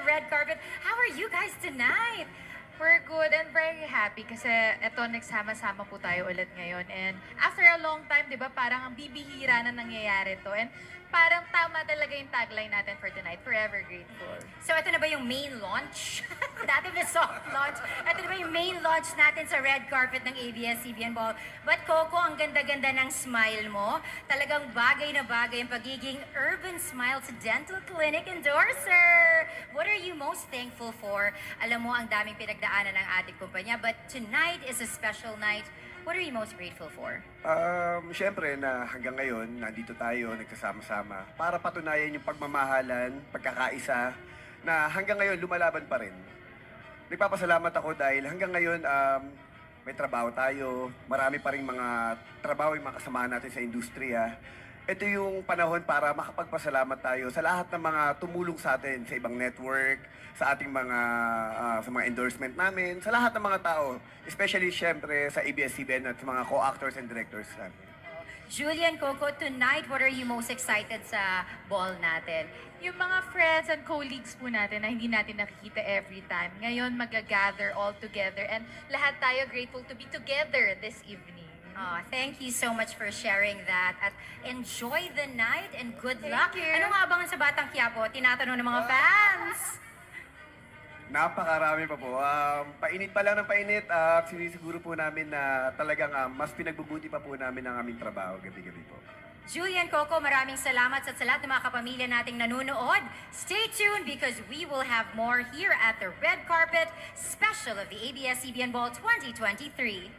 red carpet. How are you guys tonight? We're good and very happy kasi eto nagsama-sama po tayo ulit ngayon. And after a long time, di ba, parang ang bibihira na nangyayari to. And parang tama talaga yung tagline natin for tonight, Forever Grateful. So ito na ba yung main launch? Dati may soft launch. Ito na ba yung main launch natin sa red carpet ng ABS-CBN Ball? But Coco, ang ganda-ganda ng smile mo. Talagang bagay na bagay ang pagiging Urban Smiles Dental Clinic endorser. What are you most thankful for? Alam mo, ang daming pinagdaanan ng ating kumpanya. But tonight is a special night. What are you most grateful for? Siyempre na hanggang ngayon, nandito tayo, nagsasama-sama para patunayan yung pagmamahalan, pagkakaisa, na hanggang ngayon lumalaban pa rin. Nagpapasalamat ako dahil hanggang ngayon may trabaho tayo, marami pa rin mga trabaho yung mga kasamahan natin sa industriya. Ito yung panahon para makapagpasalamat tayo sa lahat ng mga tumulong sa atin sa ibang network, sa ating mga sa mga endorsement namin, sa lahat ng mga tao, especially syempre sa ABS-CBN at sa mga co-actors and directors namin. Julian, Coco, tonight, what are you most excited sa ball natin? Yung mga friends and colleagues po natin na hindi natin nakikita every time, ngayon mag-gather all together and lahat tayo grateful to be together this evening. Oh, thank you so much for sharing that. At enjoy the night and good luck. you. Anong abangan sa Batang Quiapo? Tinatanong ng mga fans. Napakarami pa po. Painit pa lang ng painit at sinisiguro po namin na talagang mas pinagbubuti pa po namin ang aming trabaho gabi-gabi po. Julian, Coco, maraming salamat sa lahat ng mga kapamilya nating nanonood. Stay tuned because we will have more here at the Red Carpet Special of the ABS-CBN Ball 2023.